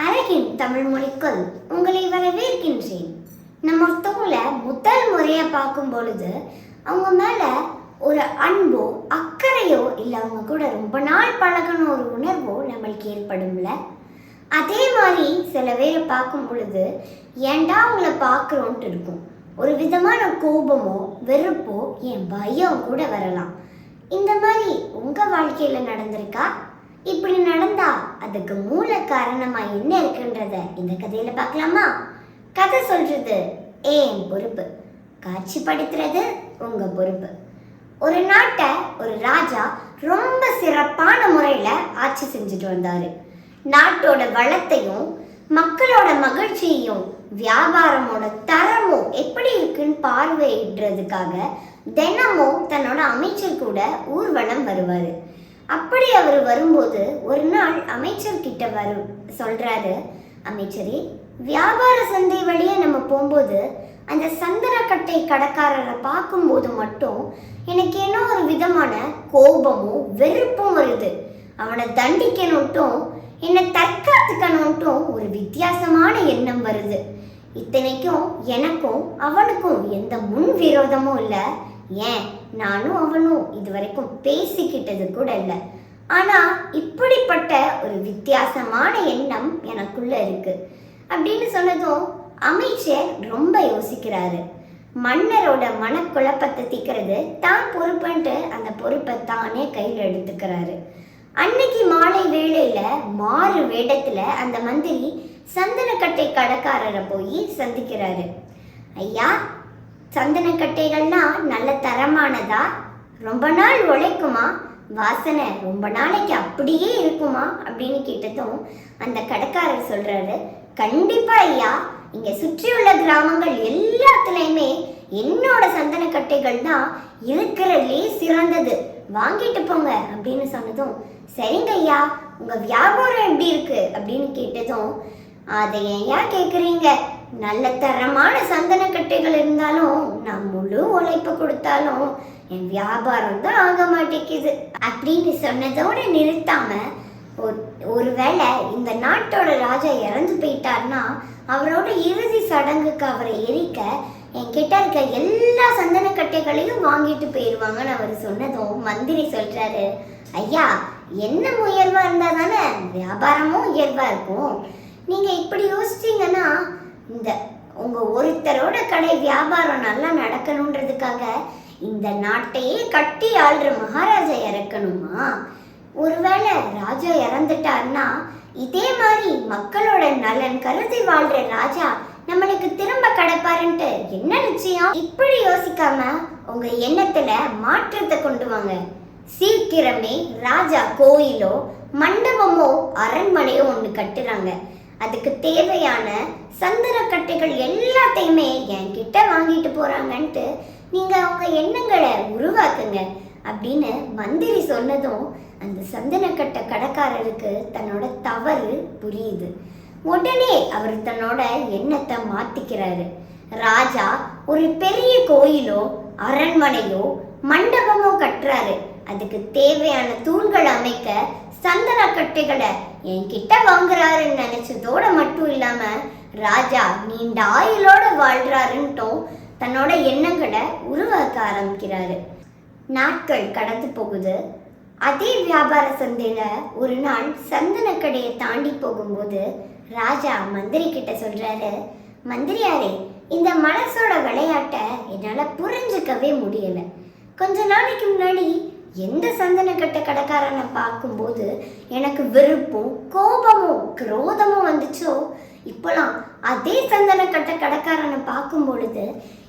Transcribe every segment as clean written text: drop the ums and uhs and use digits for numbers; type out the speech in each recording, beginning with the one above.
அழகின் தமிழ் மொழிக்குள் உங்களை வரவேற்கின்றேன். நம்ம ஒருத்தவங்கள முதல் முறையா பார்க்கும் பொழுது அவங்க மேல ஒரு அன்போ அக்கறையோ இல்லை அவங்க கூட ரொம்ப நாள் பழகணும் ஒரு உணர்வோ நம்மளுக்கு ஏற்படும்ல. அதே மாதிரி சில பேரை பார்க்கும் பொழுது ஏன்டா அவங்கள பார்க்குறோன்ட்டு இருக்கும். ஒரு விதமான கோபமோ வெறுப்போ என் பயம் கூட வரலாம். இந்த மாதிரி உங்க வாழ்க்கையில நடந்திருக்கா? இப்படி நடந்தா அதுக்கு மூல காரணமா என்ன இருக்குன்றத இந்த கதையில பார்க்கலாமா? கதை சொல்றது ஏன் பொறுப்பு, காட்சிப்படுத்துறது உங்க பொறுப்பு. ஒரு நாட்டை ஒரு ராஜா ரொம்ப சிறப்பான முறையில ஆட்சி செஞ்சுட்டு வந்தாரு. நாட்டோட வளத்தையும் மக்களோட மகிழ்ச்சியையும் வியாபாரமோட தரமும் எப்படி இருக்குன்னு பார்வையிடுறதுக்காக தினமும் தன்னோட அமைச்சர் கூட ஊர்வலம் வருவாரு. அப்படி அவர் வரும்போது ஒரு நாள் அமைச்சர்கிட்ட சொல்றாரு, அமைச்சரே, வியாபார சந்தை வழியா நம்ம போகும்போது அந்த சந்தனக்கட்டை கடைக்காரரை பார்க்கும்போது மட்டும் எனக்கு ஏனோ ஒரு விதமான கோபமும் வெறுப்பும் வருது. அவனை தண்டிக்கணும்ட்டும் என்னை தற்காத்துக்கணும்ட்டும் ஒரு வித்தியாசமான எண்ணம் வருது. இத்தனைக்கும் எனக்கும் அவனுக்கும் எந்த முன் விரோதமும் இல்லை. ஏன், நானும் அவனும் இது வரைக்கும் பேசிக்கிட்டது கூட இல்லை. ஆனா இப்படிப்பட்ட ஒரு வித்தியாசமான எண்ணம் எனக்குள்ள இருக்கு அப்படின்னு சொன்னதும் அமைச்சர் ரொம்ப யோசிக்கிறாரு. மன்னரோட மனக்குழப்பத்தை தீக்கிறது தான் பொறுப்புன்ட்டு அந்த பொறுப்பை தானே கையில் எடுத்துக்கிறாரு. அன்னைக்கு மாலை வேளையில மாறு வேடத்துல அந்த மந்திரி சந்தனக்கட்டை கடைக்காரரை போய் சந்திக்கிறாரு. ஐயா, சந்தனக்கட்டைகள்னா நல்ல தரமானதா, ரொம்ப நாள் உழைக்குமா, வாசனை ரொம்ப நாளைக்கு அப்படியே இருக்குமா அப்படின்னு கேட்டதும் அந்த கடைக்காரர் சொல்றாரு, கண்டிப்பா ஐயா, இங்க சுற்றியுள்ள கிராமங்கள் எல்லாத்துலயுமே என்னோட சந்தனக்கட்டைகள் தான் இருக்கிறதுலே சிறந்தது, வாங்கிட்டு போங்க அப்படின்னு சொன்னதும், சரிங்க ஐயா, உங்க வியாபாரம் எப்படி இருக்கு அப்படின்னு கேட்டதும், அதை ஏன் கேட்குறீங்க, நல்ல தரமான சந்தனக்கட்டைகள் இருந்தாலும் நான் முழு உழைப்பு கொடுத்தாலும் என் வியாபாரம் தான் ஆக மாட்டேங்குது அப்படின்னு சொன்னதோட நிறுத்தாம, ஒருவேளை இந்த நாட்டோட ராஜா இறந்து போயிட்டார்னா அவரோட இறுதி சடங்குக்கு அவரை எரிக்க என்கிட்ட இருக்க எல்லா சந்தனக்கட்டைகளையும் வாங்கிட்டு போயிடுவாங்கன்னு அவர் சொன்னதும் மந்திரி சொல்றாரு, ஐயா, என்ன உயர்வா இருந்தா தானே வியாபாரமும் உயர்வா இருக்கும். நீங்க இப்படி யோசிச்சீங்கன்னா இந்த உங்க ஒருத்தரோட கடை வியாபாரம் நல்லா நடக்கணுன்றதுக்காக இந்த நாட்டையே கட்டி ஆள்ற மகாராஜா இறக்கணுமா? ஒருவேளை ராஜா இறந்துட்டார்னா இதே மாதிரி மக்களோட நலன் கருதி வாழ்ற ராஜா நம்மளுக்கு திரும்ப கிடைப்பாருன்ட்டு என்ன நிச்சயம்? இப்படி யோசிக்காம உங்க எண்ணத்துல மாற்றத்தை கொண்டு வாங்க. சீக்கிரமே ராஜா கோயிலோ மண்டபமோ அரண்மனையோ ஒன்று கட்டுறாங்க. அதுக்கு தேவையான சந்தனக்கட்டைகள் எல்லாத்தையுமே என்கிட்ட வாங்கிட்டு போறாங்கன்ட்டு நீங்க அவங்க எண்ணங்களை உருவாக்குங்க அப்படின்னு மந்திரி சொன்னதும் அந்த சந்தனக்கட்டை கடைக்காரருக்கு தன்னோட தவறு புரியுது. உடனே அவர் தன்னோட எண்ணத்தை மாத்திக்கிறாரு. ராஜா ஒரு பெரிய கோயிலோ அரண்மனையோ மண்டபமோ கட்டுறாரு. அதுக்கு தேவையான தூண்கள் அமைக்க சந்தனக்கட்டைகளை என்கிட்ட வாங்குறாருன்னு நினைச்சதோட மட்டும் இல்லாம ராஜா நீண்ட ஆயுளோட வாழ்றாருன்ட்டும் தன்னோட எண்ணங்களை உருவாக்க ஆரம்பிக்கிறாரு. நாட்கள் கடந்து போகுது. அதே வியாபார சந்தையில ஒரு நாள் சந்தனக்கடையை தாண்டி போகும்போது ராஜா மந்திரி கிட்ட சொல்றாரு, மந்திரியாரே, இந்த மனசோட விளையாட்டை என்னால புரிஞ்சுக்கவே முடியல. கொஞ்ச நாளைக்கு முன்னாடி எந்த சந்தனக்கட்டை கடைக்காரனை பார்க்கும்போது எனக்கு வெறுப்பும் கோபமும் குரோதமும் வந்துச்சோ, இப்போலாம் அதே சந்தனக்கட்டை கடைக்காரனை பார்க்கும் பொழுது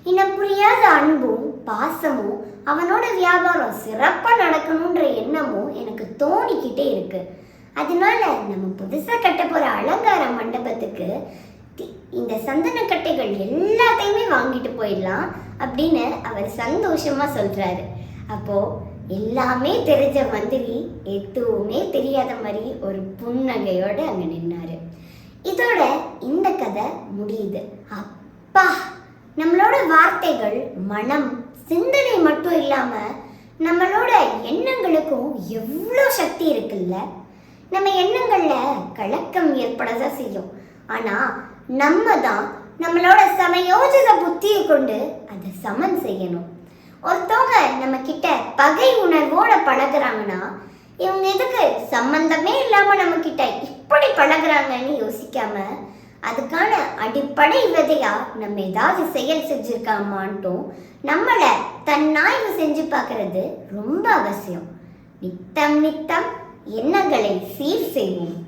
இன்னும் புரியாத அன்பும் பாசமும் அவனோட வியாபாரம் சிறப்பாக நடக்கணுன்ற எண்ணமும் எனக்கு தோணிக்கிட்டே இருக்கு. அதனால நம்ம புதுசாக கட்ட போகிற அலங்கார மண்டபத்துக்கு இந்த சந்தனக்கட்டைகள் எல்லாத்தையுமே வாங்கிட்டு போயிடலாம் அப்படின்னு அவர் சந்தோஷமா சொல்றாரு. அப்போ எல்லாமே தெரிஞ்ச மந்திரி எதுவுமே தெரியாத மாதிரி ஒரு புன்னகையோட அங்க நின்னாரு. இதோட இந்த கதை முடியுது. அப்பா, நம்மளோட வார்த்தைகள் மனம் சிந்தனை மட்டும் இல்லாம நம்மளோட எண்ணங்களுக்கும் எவ்வளோ சக்தி இருக்குல்ல. நம்ம எண்ணங்கள்ல கலக்கம் ஏற்படதான் செய்யும். ஆனா நம்ம தான் நம்மளோட சமயோஜித புத்தியை கொண்டு அதை சமன் செய்யணும். ஒருத்தவங்க நம்ம கிட்ட பகை உணர்வோட பழகுறாங்கன்னா இவங்க எதுக்கு சம்பந்தமே இல்லாம நம்ம கிட்ட இப்படி பழகுறாங்கன்னு யோசிக்காம அதுக்கான அடிப்படை விதையா நம்ம ஏதாவது செயல் செஞ்சிருக்காமான்ட்டும் நம்மளை தன்னாய்வு செஞ்சு பார்க்கறது ரொம்ப அவசியம். நித்தம் நித்தம் எண்ணங்களை சீர் செய்வோம்.